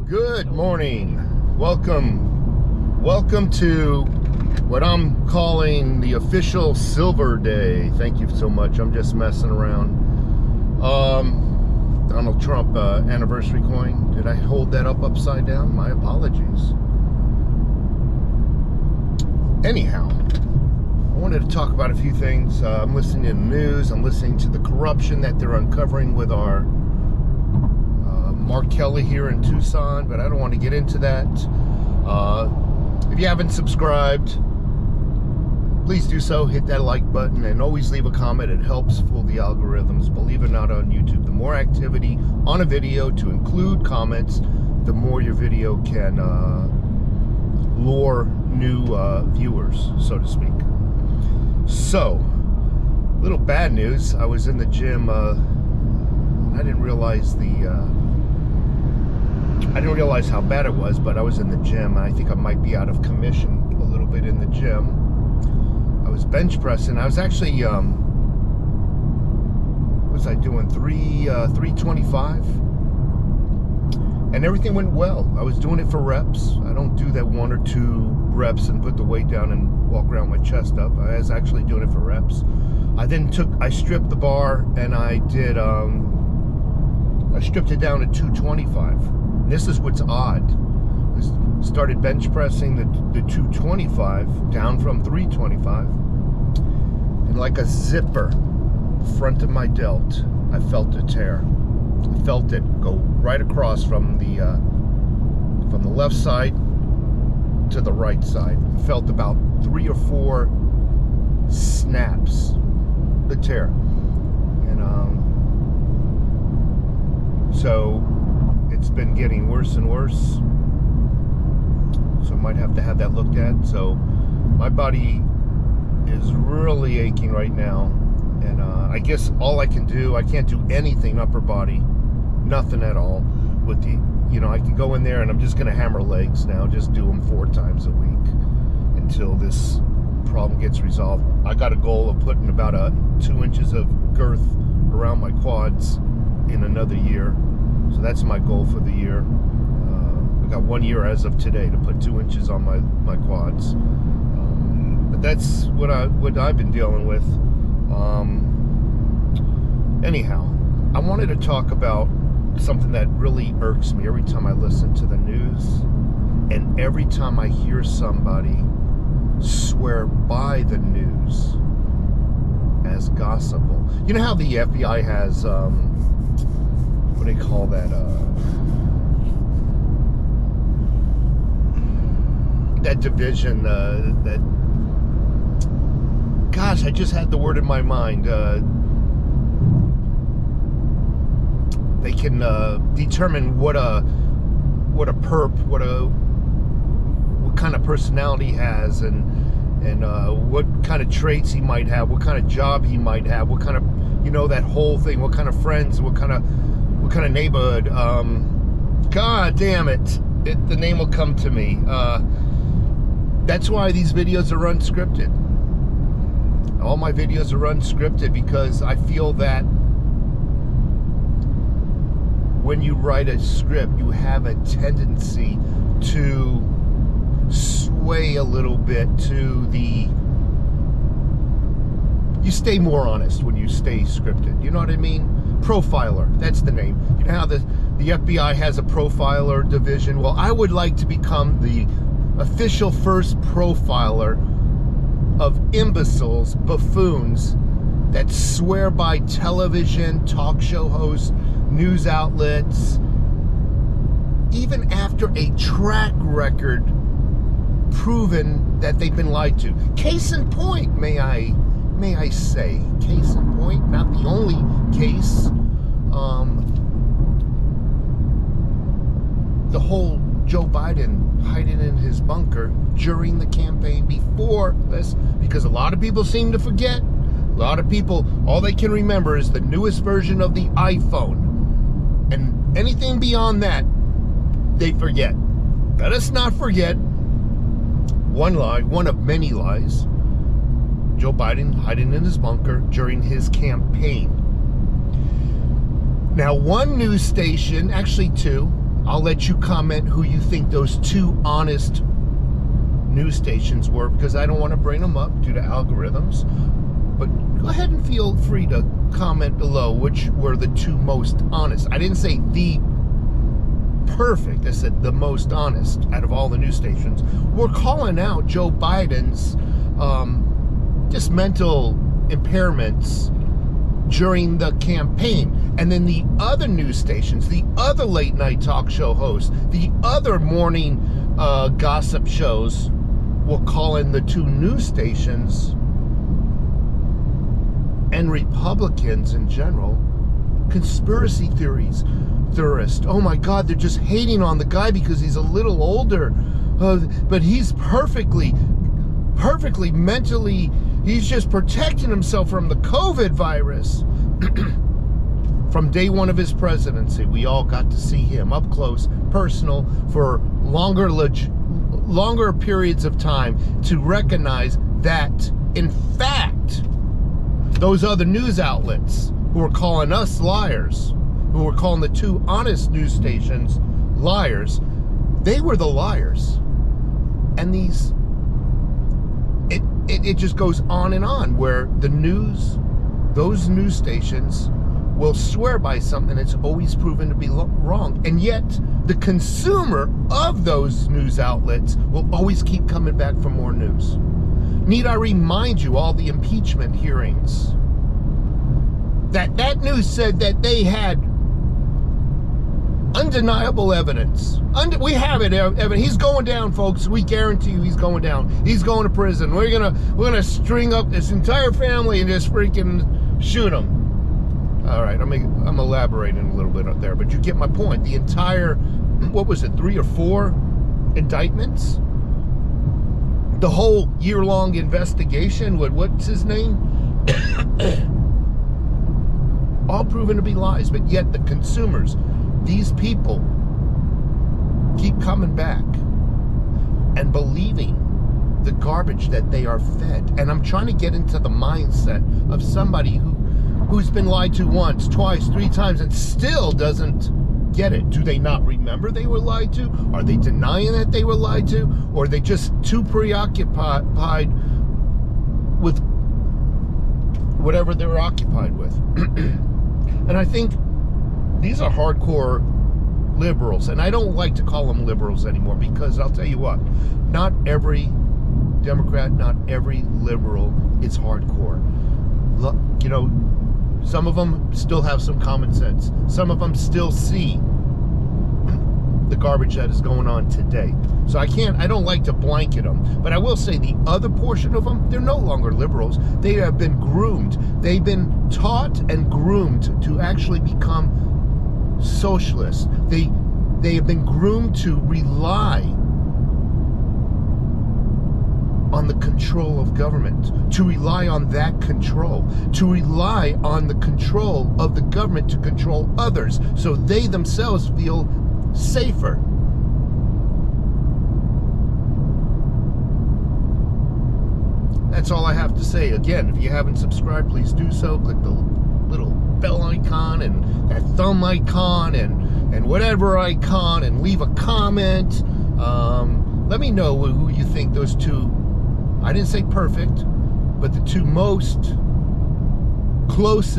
Good morning. Welcome to what I'm calling the official Silver Day. Thank you so much. I'm just messing around. Donald Trump anniversary coin. Did I hold that up upside down? My apologies. Anyhow, I wanted to talk about a few things. I'm listening to the news. I'm listening to the corruption that they're uncovering with our Mark Kelly here in Tucson, but I don't want to get into that. If you haven't subscribed, please do so. Hit that like button and always leave a comment. It helps fool the algorithms. Believe it or not, on YouTube, the more activity on a video to include comments, the more your video can lure new viewers, so to speak. So, little bad news. I was in the gym. I didn't realize how bad it was, but I was in the gym. I think I might be out of commission a little bit in the gym. I was bench pressing. I was actually, what was I doing? 325, and everything went well. I was doing it for reps. I don't do that 1 or 2 reps and put the weight down and walk around my chest up. I was actually doing it for reps. I stripped the bar and I stripped it down to 225. This is what's odd. I started bench pressing the 225 down from 325, and like a zipper, front of my delt, I felt a tear. I felt it go right across from the left side to the right side. I felt about 3 or 4 snaps, the tear, and so it's been getting worse and worse, so I might have to have that looked at. So my body is really aching right now, and I guess all I can do, I can't do anything upper body, nothing at all with the, I can go in there and I'm just going to hammer legs now, just do them 4 times a week until this problem gets resolved. I got a goal of putting about 2 inches of girth around my quads in another year. So that's my goal for the year. I got 1 year as of today to put 2 inches on my quads. But that's what I've been dealing with. Anyhow, I wanted to talk about something that really irks me every time I listen to the news and every time I hear somebody swear by the news as gospel. You know how the FBI has what do they call that? That division. That. Gosh, I just had the word in my mind. They can determine what kind of personality he has, and what kind of traits he might have, what kind of job he might have, what kind of, that whole thing, what kind of friends, what kind of neighborhood. God damn it, the name will come to me. That's why these videos are unscripted. All my videos are unscripted because I feel that when you write a script, you have a tendency to sway a little bit to you stay more honest when you stay scripted. You know what I mean? Profiler, that's the name. You know how the FBI has a profiler division? Well, I would like to become the official first profiler of imbeciles, buffoons that swear by television, talk show hosts, news outlets, even after a track record proven that they've been lied to. Case in point, may I say, case in point, not the only case. The whole Joe Biden hiding in his bunker during the campaign before this, because a lot of people seem to forget. A lot of people, all they can remember is the newest version of the iPhone. And anything beyond that, they forget. Let us not forget one lie, one of many lies. Joe Biden hiding in his bunker during his campaign. Now, one news station, actually 2, I'll let you comment who you think those two honest news stations were, because I don't want to bring them up due to algorithms. But go ahead and feel free to comment below which were the two most honest. I didn't say the perfect. I said the most honest out of all the news stations. We're calling out Joe Biden's just mental impairments during the campaign. And then the other news stations, the other late night talk show hosts, the other morning gossip shows will call in the two news stations and Republicans in general conspiracy theories. Oh my God, they're just hating on the guy because he's a little older, but he's perfectly mentally, he's just protecting himself from the COVID virus. From day one of his presidency, we all got to see him up close, personal, for longer periods of time, to recognize that, in fact, those other news outlets who are calling us liars, who were calling the two honest news stations liars, they were the liars. And it just goes on and on, where those news stations will swear by something that's always proven to be wrong. And yet the consumer of those news outlets will always keep coming back for more news. Need I remind you all the impeachment hearings? That news said that they had undeniable evidence. We have it, Evan. He's going down, folks. We guarantee you he's going down. He's going to prison. We're gonna string up this entire family and just freaking shoot him. All right, I'm elaborating a little bit up there, but you get my point. The entire, what was it, 3 or 4 indictments? The whole year-long investigation with, what's his name? All proven to be lies, but yet the consumers, these people, keep coming back and believing the garbage that they are fed. And I'm trying to get into the mindset of somebody who's been lied to once, twice, 3 times, and still doesn't get it. Do they not remember they were lied to? Are they denying that they were lied to? Or are they just too preoccupied with whatever they were occupied with? And I think these are hardcore liberals, and I don't like to call them liberals anymore, because I'll tell you what, not every Democrat, not every liberal is hardcore. You know, some of them still have some common sense. Some of them still see the garbage that is going on today. So I don't like to blanket them, but I will say the other portion of them, they're no longer liberals. They have been groomed. They've been taught and groomed to actually become socialists. They have been groomed to rely on the control of government, to rely on that control, to rely on the control of the government to control others, so they themselves feel safer. That's all I have to say. Again, if you haven't subscribed, please do so. Click the little bell icon and that thumb icon and whatever icon, and leave a comment. Let me know who you think those two, I didn't say perfect, but the two most closest